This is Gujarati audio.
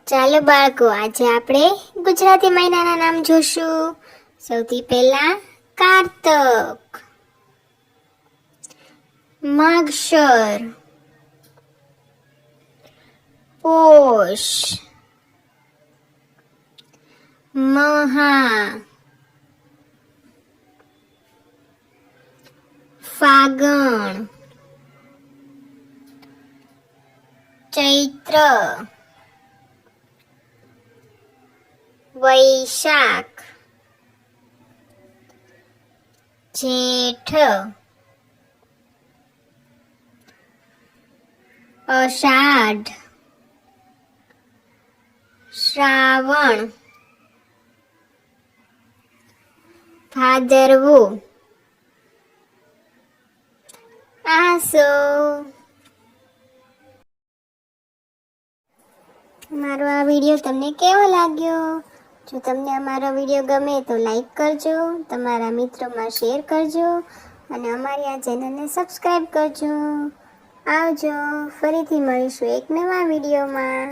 ચાલો બાળકો, આજે આપણે ગુજરાતી મહિનાના નામ જોશું. સૌથી પહેલા કારતક, માગશર, પોષ, મહા, ફાગણ, ચૈત્ર, વૈશાખ, જેઠ, અષાઢ, શ્રાવણ, ભાદરવો, આસો. મારો આ વિડીયો તમને કેવો લાગ્યો? જો તમને અમારો વિડીયો ગમે તો લાઈક કરજો, તમારા મિત્રોમાં શેર કરજો અને અમારી આ ચેનલને સબસ્ક્રાઈબ કરજો. આવજો, ફરીથી મળીશું એક નવા વિડીયોમાં.